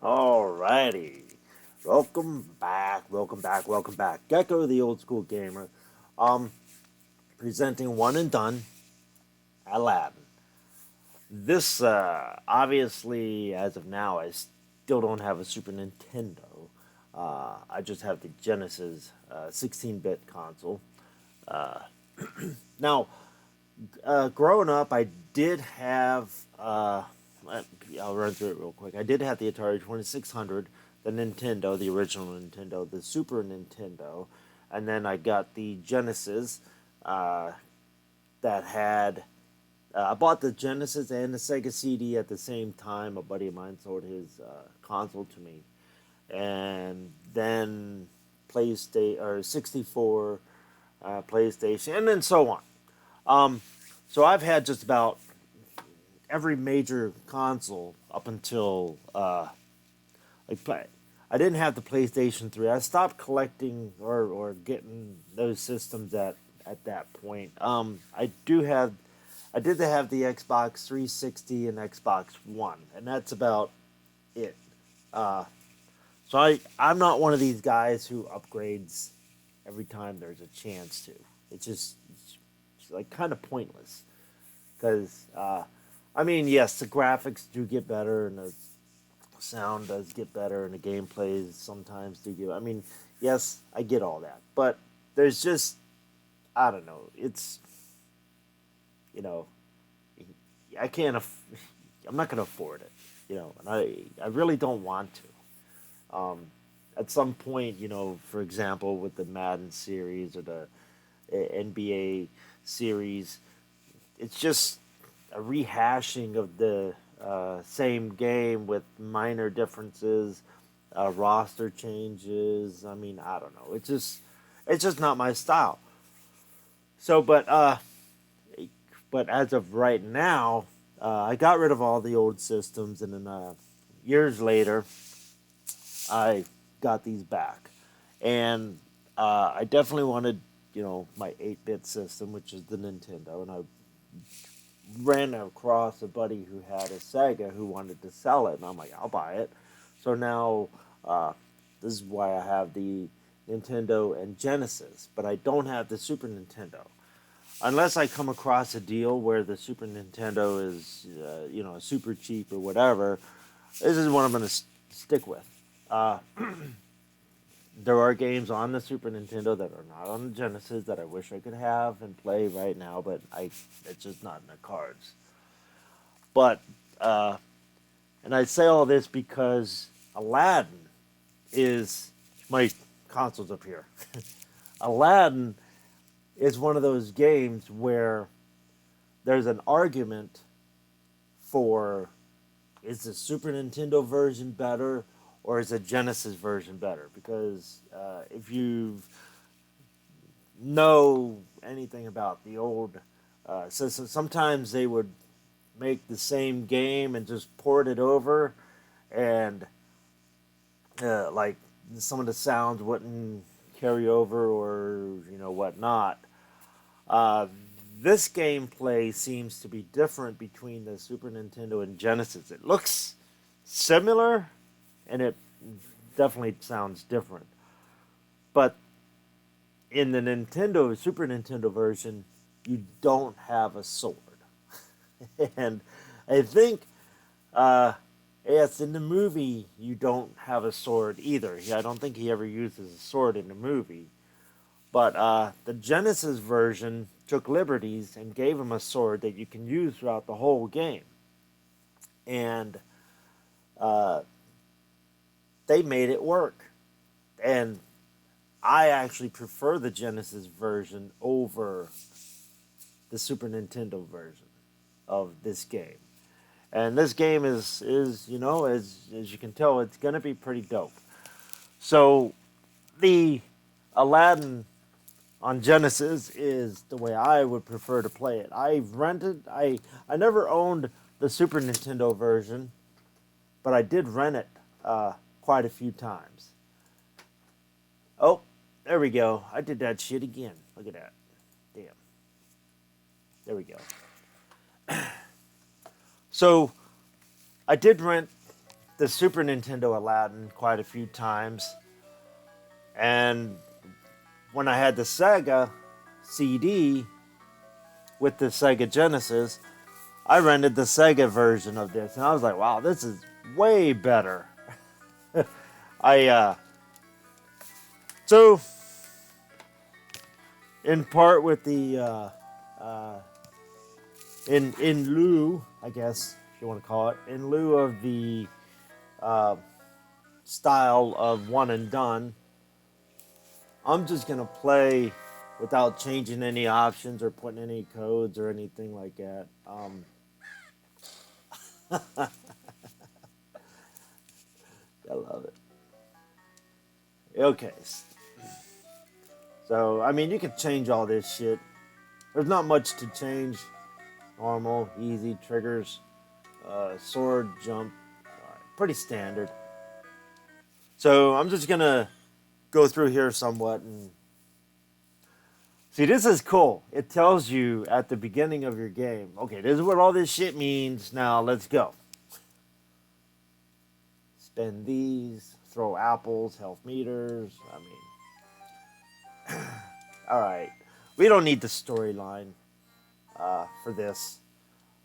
Alrighty. Welcome back. Gecko the old school gamer. Um, Presenting one and done, Aladdin. This obviously as of now I still don't have a Super Nintendo. I just have the Genesis 16-bit console. Uh, Now, growing up, I did have. I'll run through it real quick. I did have the Atari 2600, the Nintendo, the original Nintendo, the Super Nintendo, and then I got the Genesis uh, that had. I bought the Genesis and the Sega CD at the same time. A buddy of mine sold his console to me, and then PlayStation or 64, PlayStation, and then so on. Um, so I've had just about every major console up until like I didn't have the PlayStation 3. I stopped collecting or getting those systems at that point. I did have the Xbox 360 and Xbox One, and that's about it. Uh, I'm not one of these guys who upgrades every time there's a chance to. It's like kind of pointless because I mean, yes, the graphics do get better and the sound does get better and the gameplays sometimes do get. I mean, yes, I get all that, but there's just I don't know. It's you know I can't. I'm not going to afford it. And I really don't want to. At some point, for example, with the Madden series or the NBA series, it's just a rehashing of the same game with minor differences, roster changes. I mean, I don't know. It's just not my style. So, but as of right now, I got rid of all the old systems, and then years later, I got these back, and I definitely wanted, my 8-bit system, which is the Nintendo, and I ran across a buddy who had a Sega who wanted to sell it, and I'm like, I'll buy it. So now, this is why I have the Nintendo and Genesis, but I don't have the Super Nintendo unless I come across a deal where the Super Nintendo is, super cheap or whatever. This is what I'm going to stick with. Uh, there are games on the Super Nintendo that are not on the Genesis that I wish I could have and play right now, but it's just not in the cards. But uh, and I say all this because Aladdin is my consoles up here. Aladdin is one of those games where there's an argument for is the Super Nintendo version better or is the Genesis version better? Because if you know anything about the old system, sometimes they would make the same game and just port it over, and like some of the sounds wouldn't carry over or whatnot. Uh, this gameplay seems to be different between the Super Nintendo and Genesis. It looks similar, and it definitely sounds different. But in the Super Nintendo version, you don't have a sword. And I think, yes, in the movie, you don't have a sword either. I don't think he ever uses a sword in the movie. But the Genesis version took liberties and gave him a sword that you can use throughout the whole game. And uh, they made it work. And I actually prefer the Genesis version over the Super Nintendo version of this game. And this game is as you can tell, it's going to be pretty dope. So the Aladdin on Genesis is the way I would prefer to play it. I never owned the Super Nintendo version, but I did rent it quite a few times. Oh, there we go. I did that shit again. Look at that. Damn. There we go. So I did rent the Super Nintendo Aladdin quite a few times, and when I had the Sega CD with the Sega Genesis, I rented the Sega version of this, and I was like, wow, this is way better. I so in part with the in lieu, I guess if you want to call it, in lieu of the style of one and done, I'm just gonna play without changing any options or putting any codes or anything like that. I love it. Okay. So, I mean, you can change all this shit. There's not much to change. Normal, easy, triggers, sword, jump. Pretty standard. So, I'm just going to go through here somewhat. And see, this is cool. It tells you at the beginning of your game, okay, this is what all this shit means. Now, let's go. Spend these, throw apples, health meters. I mean, all right. We don't need the storyline for this.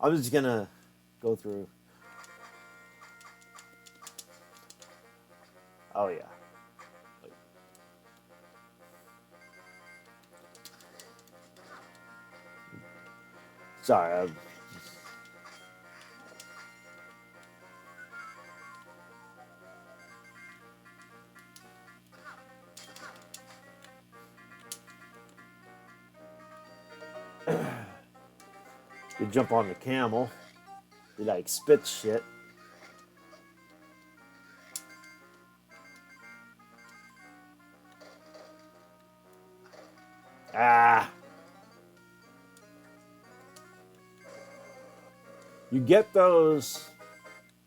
I'm just going to go through. Oh, yeah. Sorry. You jump on the camel. You like spit shit. Ah. You get those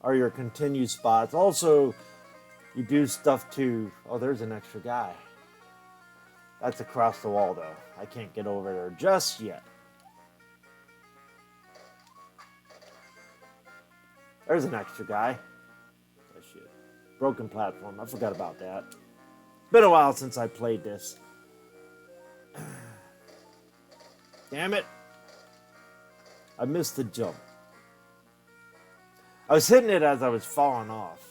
are your continue spots. Also, you do stuff to... Oh, there's an extra guy. That's across the wall, though. I can't get over there just yet. There's an extra guy. Oh, shit. Broken platform. I forgot about that. Been a while since I played this. Damn it. I missed the jump. I was hitting it as I was falling off.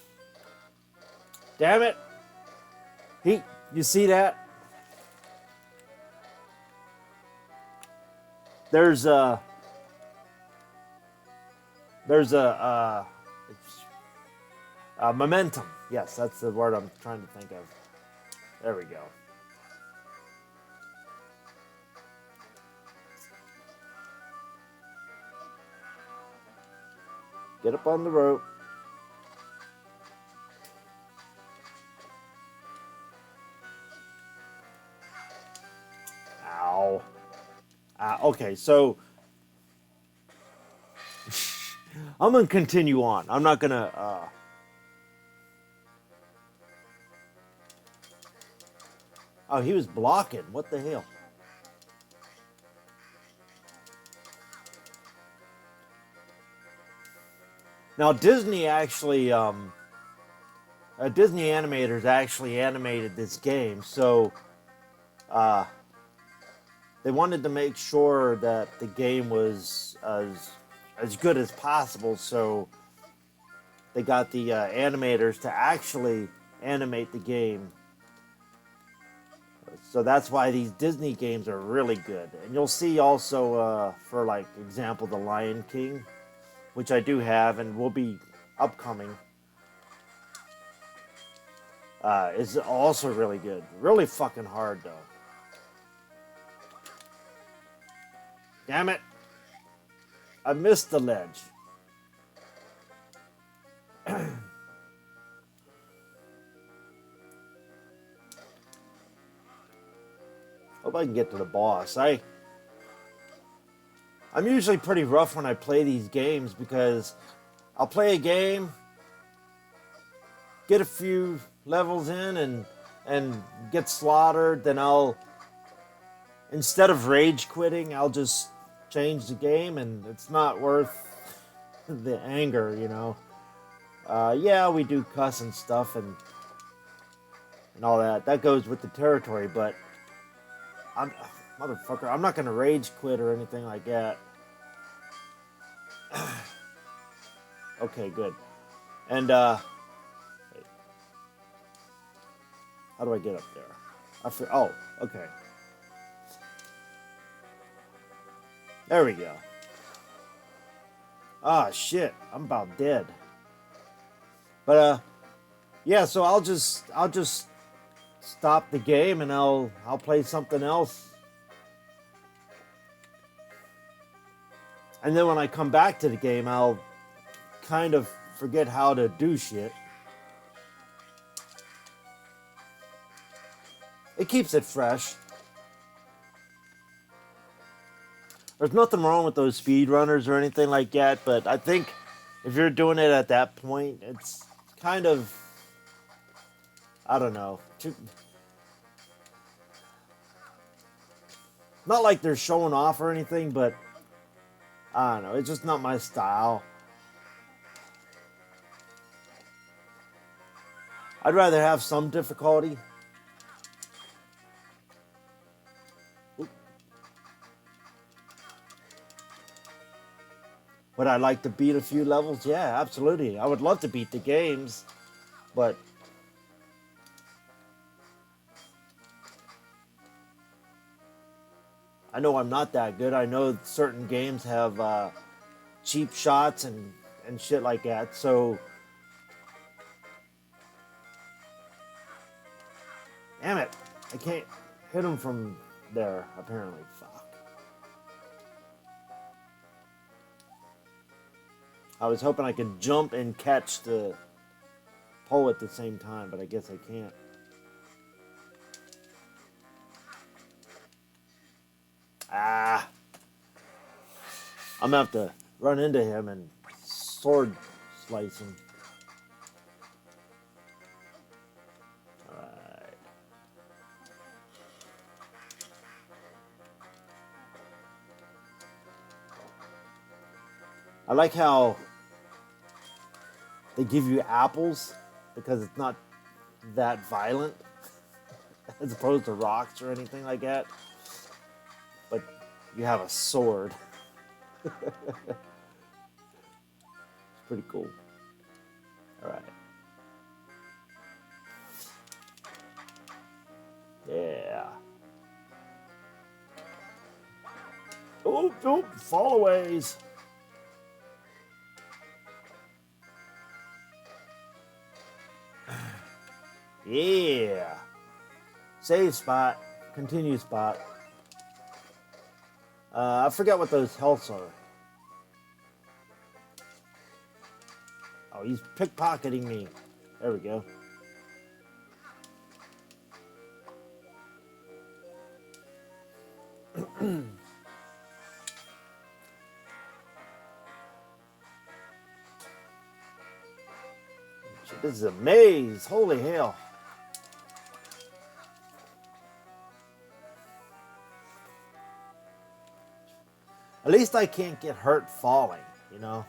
Damn it. You see that? There's a momentum. Yes, that's the word I'm trying to think of. There we go. Get up on the rope. Ow. Okay, so I'm going to continue on. I'm not going to... Oh, he was blocking. What the hell? Now, Disney actually... Disney animators actually animated this game, so... they wanted to make sure that the game was as good as possible, so they got the animators to actually animate the game. So that's why these Disney games are really good. And you'll see also, for like example, The Lion King, which I do have and will be upcoming, is also really good. Really fucking hard, though. Damn it. I missed the ledge. Hope I can get to the boss. I'm usually pretty rough when I play these games because I'll play a game, get a few levels in and get slaughtered, then instead of rage quitting, I'll just change the game, and it's not worth the anger, you know. Yeah, we do cuss and stuff and all that. That goes with the territory, but I'm motherfucker. I'm not gonna rage quit or anything like that. Okay, good. And wait, how do I get up there? Oh, okay. There we go. Ah, shit. I'm about dead. But yeah. So I'll just stop the game and I'll play something else. And then when I come back to the game, I'll kind of forget how to do shit. It keeps it fresh. There's nothing wrong with those speedrunners or anything like that, but I think if you're doing it at that point, it's kind of, I don't know. Not like they're showing off or anything, but I don't know. It's just not my style. I'd rather have some difficulty. Would I like to beat a few levels? Yeah, absolutely. I would love to beat the games, but I know I'm not that good. I know certain games have cheap shots and shit like that. So, damn it, I can't hit them from there. Apparently, fuck. I was hoping I could jump and catch the pole at the same time, but I guess I can't. Ah, I'm gonna have to run into him and sword slice him. Alright. I like how they give you apples because it's not that violent as opposed to rocks or anything like that. But you have a sword. It's pretty cool. Alright. Yeah. Oh, oh, fallaways. Yeah. Save spot. Continue spot. I forget what those healths are. Oh, he's pickpocketing me. There we go. This is a maze. Holy hell. At least I can't get hurt falling, you know?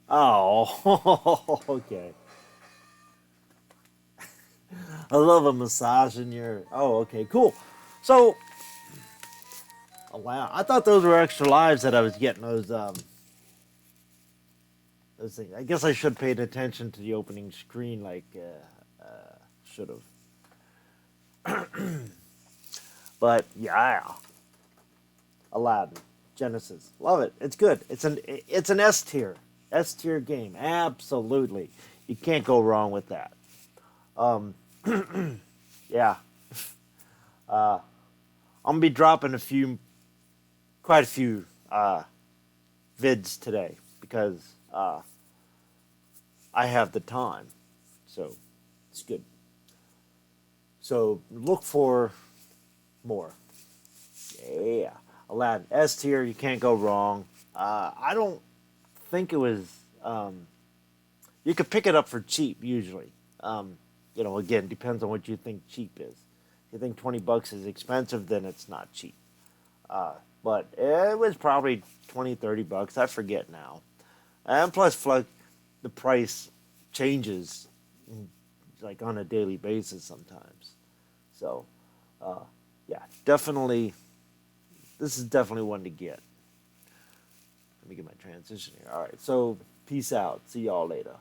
Oh, okay. I love a massage in your... Oh, okay, cool. So, oh, wow. I thought those were extra lives that I was getting, those things. I guess I should have paid attention to the opening screen like should have. But, yeah. Aladdin. Genesis. Love it. It's good. It's an S tier. S tier game. Absolutely. You can't go wrong with that. Yeah. I'm gonna be dropping quite a few vids today because I have the time, so it's good. So look for more. Yeah, Aladdin S tier. You can't go wrong. I don't think it was. You could pick it up for cheap usually. Again, depends on what you think cheap is. If you think $20 is expensive, then it's not cheap. But it was probably 20, $30. I forget now. And plus, like, the price changes like on a daily basis sometimes. So, uh, yeah, definitely, this is definitely one to get. Let me get my transition here. All right, so peace out. See y'all later.